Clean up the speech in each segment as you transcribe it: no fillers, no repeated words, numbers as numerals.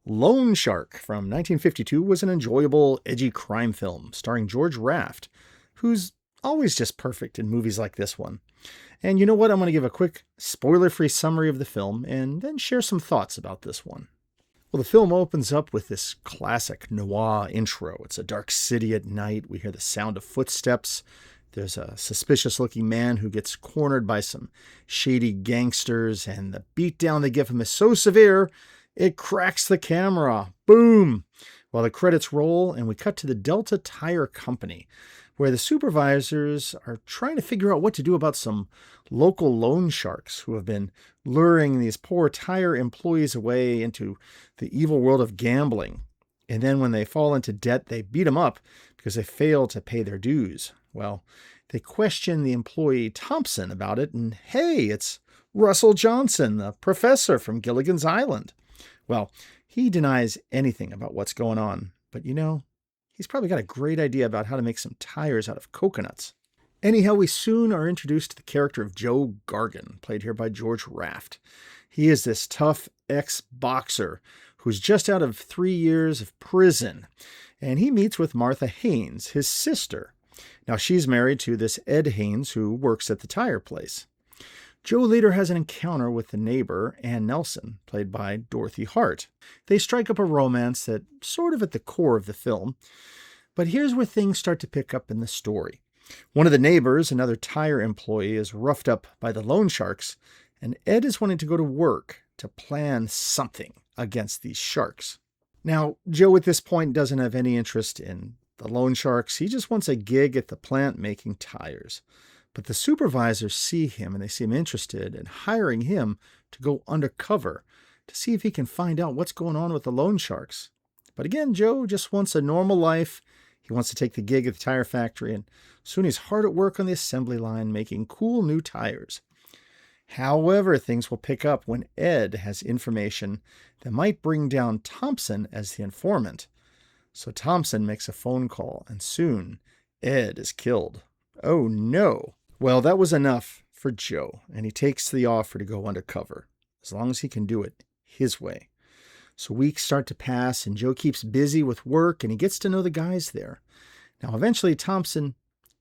Loan Shark from 1952 was an enjoyable, edgy crime film starring George Raft, who's always just perfect in movies like this one. And you know what? I'm going to give a quick, spoiler free summary of the film and then share some thoughts about this one. Well, the film opens up with this classic noir intro. It's a dark city at night. We hear the sound of footsteps. There's a suspicious looking man who gets cornered by some shady gangsters, and the beatdown they give him is so severe, it cracks the camera. Boom! While the credits roll, and we cut to the Delta Tire Company, where the supervisors are trying to figure out what to do about some local loan sharks who have been luring these poor tire employees away into the evil world of gambling. And then when they fall into debt, they beat them up because they fail to pay their dues. Well, they question the employee Thompson about it, and hey, it's Russell Johnson, the professor from Gilligan's Island. Well, he denies anything about what's going on, but he's probably got a great idea about how to make some tires out of coconuts. Anyhow, we soon are introduced to the character of Joe Gargan, played here by George Raft. He is this tough ex-boxer who's just out of 3 years of prison, and he meets with Martha Haynes, his sister. Now, she's married to this Ed Haynes who works at the tire place. Joe later has an encounter with the neighbor, Ann Nelson, played by Dorothy Hart. They strike up a romance that's sort of at the core of the film, but here's where things start to pick up in the story. One of the neighbors, another tire employee, is roughed up by the loan sharks, and Ed is wanting to go to work to plan something against these sharks. Now, Joe at this point doesn't have any interest in the loan sharks. He just wants a gig at the plant making tires. But the supervisors see him and they seem interested in hiring him to go undercover to see if he can find out what's going on with the loan sharks. But again, Joe just wants a normal life. He wants to take the gig at the tire factory, and soon he's hard at work on the assembly line making cool new tires. However, things will pick up when Ed has information that might bring down Thompson as the informant. So Thompson makes a phone call, and soon Ed is killed. Oh no! Well, that was enough for Joe, and he takes the offer to go undercover, as long as he can do it his way. So weeks start to pass, and Joe keeps busy with work, and he gets to know the guys there. Now, eventually, Thompson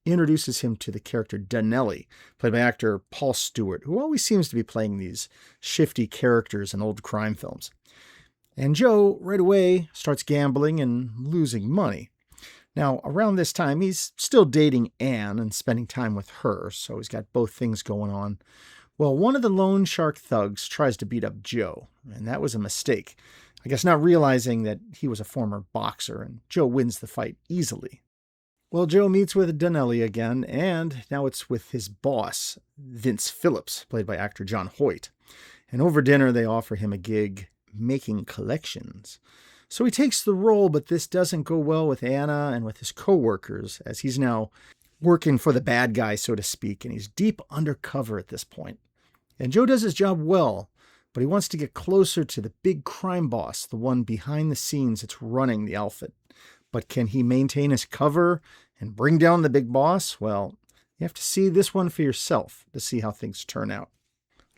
introduces him to the character Donnelly, played by actor Paul Stewart, who always seems to be playing these shifty characters in old crime films. And Joe, right away, starts gambling and losing money. Now, around this time, he's still dating Anne and spending time with her, so he's got both things going on. Well, one of the loan shark thugs tries to beat up Joe, and that was a mistake. I guess not realizing that he was a former boxer, and Joe wins the fight easily. Well, Joe meets with Donnelly again, and now it's with his boss, Vince Phillips, played by actor John Hoyt. And over dinner, they offer him a gig making collections. So he takes the role, but this doesn't go well with Anna and with his co-workers, as he's now working for the bad guy, so to speak, and he's deep undercover at this point. And Joe does his job well, but he wants to get closer to the big crime boss, the one behind the scenes that's running the outfit. But can he maintain his cover and bring down the big boss? Well, you have to see this one for yourself to see how things turn out.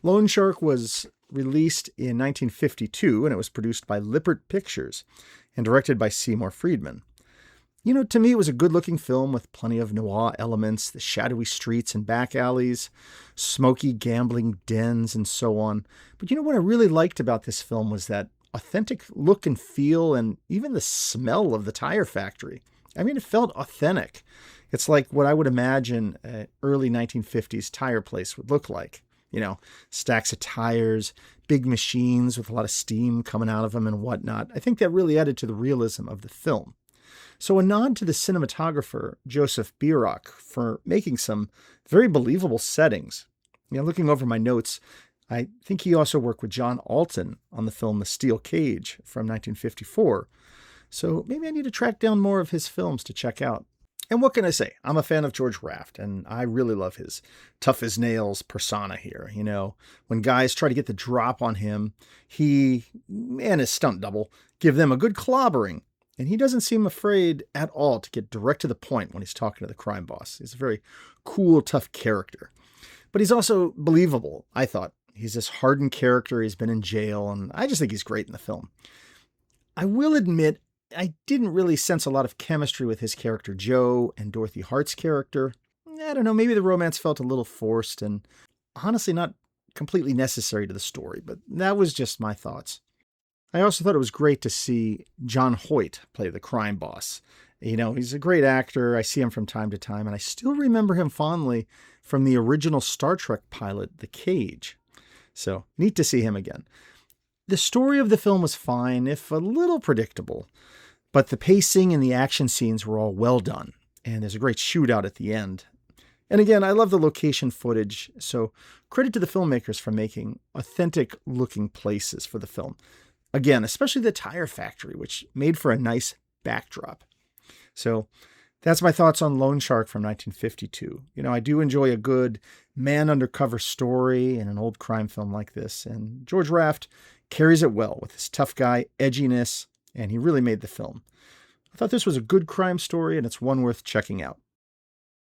Loan Shark was released in 1952, and it was produced by Lippert Pictures and directed by Seymour Friedman. To me, it was a good-looking film with plenty of noir elements, the shadowy streets and back alleys, smoky gambling dens, and so on. But what I really liked about this film was that authentic look and feel, and even the smell of the tire factory. I mean, it felt authentic. It's like what I would imagine an early 1950s tire place would look like. Stacks of tires, big machines with a lot of steam coming out of them and whatnot. I think that really added to the realism of the film. So a nod to the cinematographer, Joseph Bierock, for making some very believable settings. Looking over my notes, I think he also worked with John Alton on the film The Steel Cage from 1954. So maybe I need to track down more of his films to check out. And what can I say? I'm a fan of George Raft, and I really love his tough-as-nails persona here. When guys try to get the drop on him, he and his stunt double give them a good clobbering. And he doesn't seem afraid at all to get direct to the point when he's talking to the crime boss. He's a very cool, tough character. But he's also believable, I thought. He's this hardened character. He's been in jail, and I just think he's great in the film. I will admit, I didn't really sense a lot of chemistry with his character Joe and Dorothy Hart's character. I don't know, maybe the romance felt a little forced and honestly not completely necessary to the story, but that was just my thoughts. I also thought it was great to see John Hoyt play the crime boss. He's a great actor. I see him from time to time, and I still remember him fondly from the original Star Trek pilot, The Cage. So neat to see him again. The story of the film was fine, if a little predictable, but the pacing and the action scenes were all well done, and there's a great shootout at the end. And again, I love the location footage, so credit to the filmmakers for making authentic looking places for the film. Again, especially the tire factory, which made for a nice backdrop. So that's my thoughts on Lone Shark from 1952. I do enjoy a good man undercover story in an old crime film like this, and George Raft carries it well with his tough guy edginess, and he really made the film. I thought this was a good crime story, and it's one worth checking out.